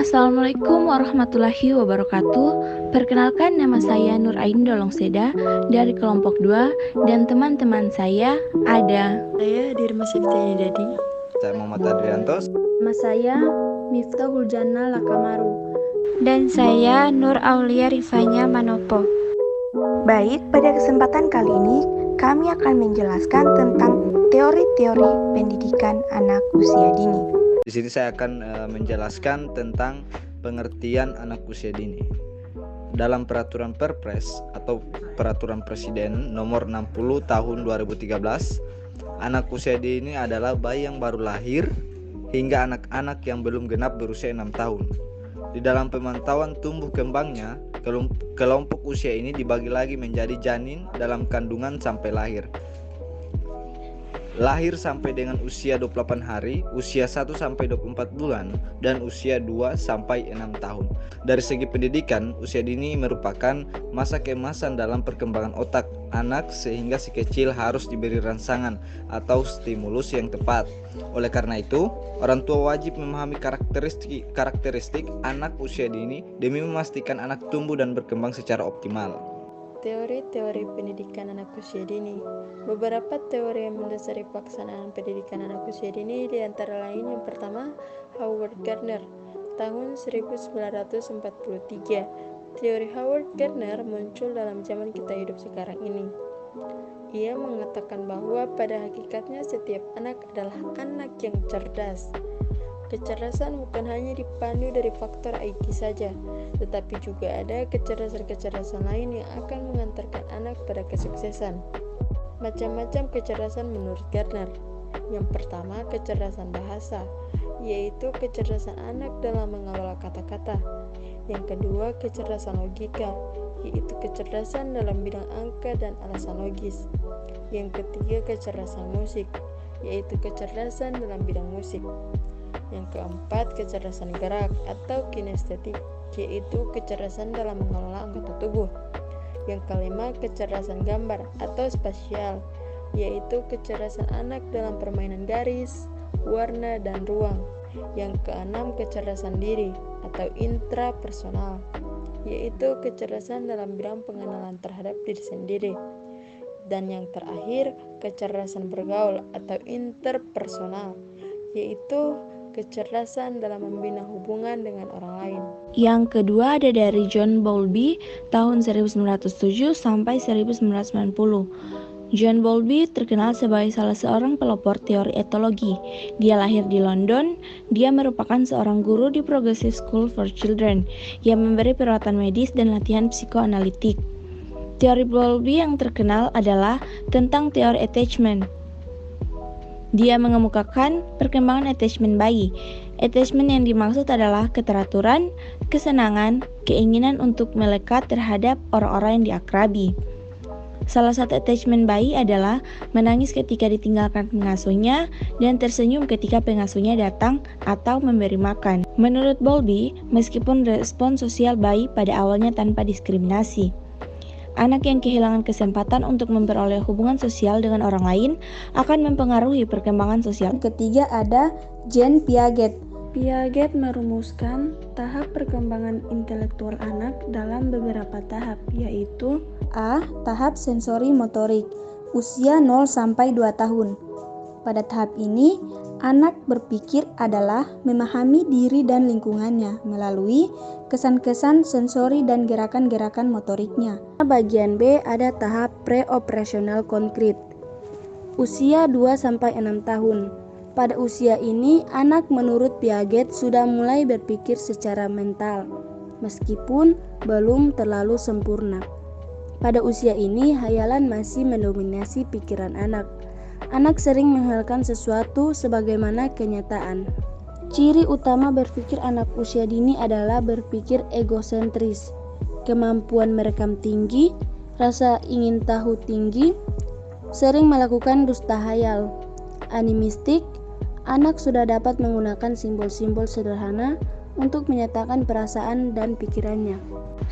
Assalamualaikum warahmatullahi wabarakatuh. Perkenalkan, nama saya Nur Ain Dolongseda dari kelompok 2 dan teman-teman saya ada. Saya Dirma Septiani Dadi. Saya Muhammad Adrianto. Nama saya Miftahul Jannah Lakamaru. Dan saya Nur Aulia Rifanya Manopo. Baik, pada kesempatan kali ini kami akan menjelaskan tentang teori-teori pendidikan anak usia dini. Di sini saya akan menjelaskan tentang pengertian anak usia dini. Dalam peraturan Perpres atau peraturan Presiden nomor 60 tahun 2013, anak usia dini adalah bayi yang baru lahir hingga anak-anak yang belum genap berusia 6 tahun. Di dalam pemantauan tumbuh kembangnya, kelompok usia ini dibagi lagi menjadi janin dalam kandungan sampai lahir. Lahir sampai dengan usia 28 hari, usia 1 sampai 24 bulan, dan usia 2 sampai 6 tahun. Dari segi pendidikan, usia dini merupakan masa keemasan dalam perkembangan otak anak sehingga si kecil harus diberi rangsangan atau stimulus yang tepat. Oleh karena itu, orang tua wajib memahami karakteristik anak usia dini demi memastikan anak tumbuh dan berkembang secara optimal. Teori-teori pendidikan anak usia dini. Beberapa teori yang mendasari pelaksanaan pendidikan anak usia dini di antara lain yang pertama, Howard Gardner, tahun 1943. Teori Howard Gardner muncul dalam zaman kita hidup sekarang ini. Ia mengatakan bahwa pada hakikatnya setiap anak adalah anak yang cerdas. Kecerdasan bukan hanya dipandu dari faktor IQ saja, tetapi juga ada kecerdasan-kecerdasan lain yang akan mengantarkan anak pada kesuksesan. Macam-macam kecerdasan menurut Gardner. Yang pertama, kecerdasan bahasa, yaitu kecerdasan anak dalam mengelola kata-kata. Yang kedua, kecerdasan logika, yaitu kecerdasan dalam bidang angka dan alasan logis. Yang ketiga, kecerdasan musik, yaitu kecerdasan dalam bidang musik. Yang keempat, kecerdasan gerak atau kinestetik, yaitu kecerdasan dalam mengelola anggota tubuh. Yang kelima, kecerdasan gambar atau spasial, yaitu kecerdasan anak dalam permainan garis, warna, dan ruang. Yang keenam, kecerdasan diri atau intrapersonal, yaitu kecerdasan dalam bidang pengenalan terhadap diri sendiri. Dan yang terakhir, kecerdasan bergaul atau interpersonal, yaitu kecerdasan dalam membina hubungan dengan orang lain. Yang kedua ada dari John Bowlby tahun 1907 sampai 1990. John Bowlby terkenal sebagai salah seorang pelopor teori etologi. Dia lahir di London. Dia merupakan seorang guru di Progressive School for Children yang memberi perawatan medis dan latihan psikoanalitik. Teori Bowlby yang terkenal adalah tentang teori attachment. Dia mengemukakan perkembangan attachment bayi. Attachment yang dimaksud adalah keteraturan, kesenangan, keinginan untuk melekat terhadap orang-orang yang diakrabi. Salah satu attachment bayi adalah menangis ketika ditinggalkan pengasuhnya dan tersenyum ketika pengasuhnya datang atau memberi makan. Menurut Bowlby, meskipun respon sosial bayi pada awalnya tanpa diskriminasi, anak yang kehilangan kesempatan untuk memperoleh hubungan sosial dengan orang lain akan mempengaruhi perkembangan sosial. Ketiga ada Jean Piaget. Piaget merumuskan tahap perkembangan intelektual anak dalam beberapa tahap, yaitu A. Tahap sensori motorik, usia 0 sampai 2 tahun. Pada tahap ini, anak berpikir adalah memahami diri dan lingkungannya melalui kesan-kesan sensori dan gerakan-gerakan motoriknya. Bagian B ada tahap pre-operasional konkret, usia 2-6 tahun. Pada usia ini, anak menurut Piaget sudah mulai berpikir secara mental, meskipun belum terlalu sempurna. Pada usia ini, hayalan masih mendominasi pikiran anak. Anak sering menghayalkan sesuatu sebagaimana kenyataan. Ciri utama berpikir anak usia dini adalah berpikir egosentris, kemampuan merekam tinggi, rasa ingin tahu tinggi, sering melakukan dusta hayal. Animistik, anak sudah dapat menggunakan simbol-simbol sederhana untuk menyatakan perasaan dan pikirannya.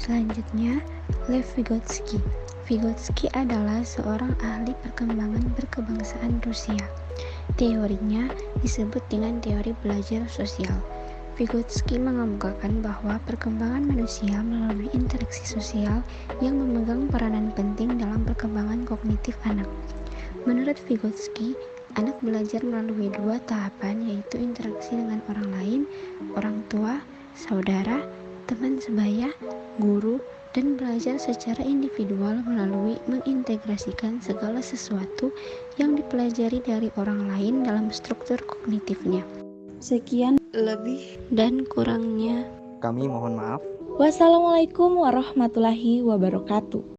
Selanjutnya, Lev Vygotsky. Vygotsky adalah seorang ahli perkembangan berkebangsaan Rusia. Teorinya disebut dengan teori belajar sosial. Vygotsky mengemukakan bahwa perkembangan manusia melalui interaksi sosial yang memegang peranan penting dalam perkembangan kognitif anak. Menurut Vygotsky, anak belajar melalui dua tahapan, yaitu interaksi dengan orang lain, orang tua, saudara, teman sebaya, guru, dan belajar secara individual melalui mengintegrasikan segala sesuatu yang dipelajari dari orang lain dalam struktur kognitifnya. Sekian Lebih dan kurangnya. Kami mohon maaf. Wassalamualaikum warahmatullahi wabarakatuh.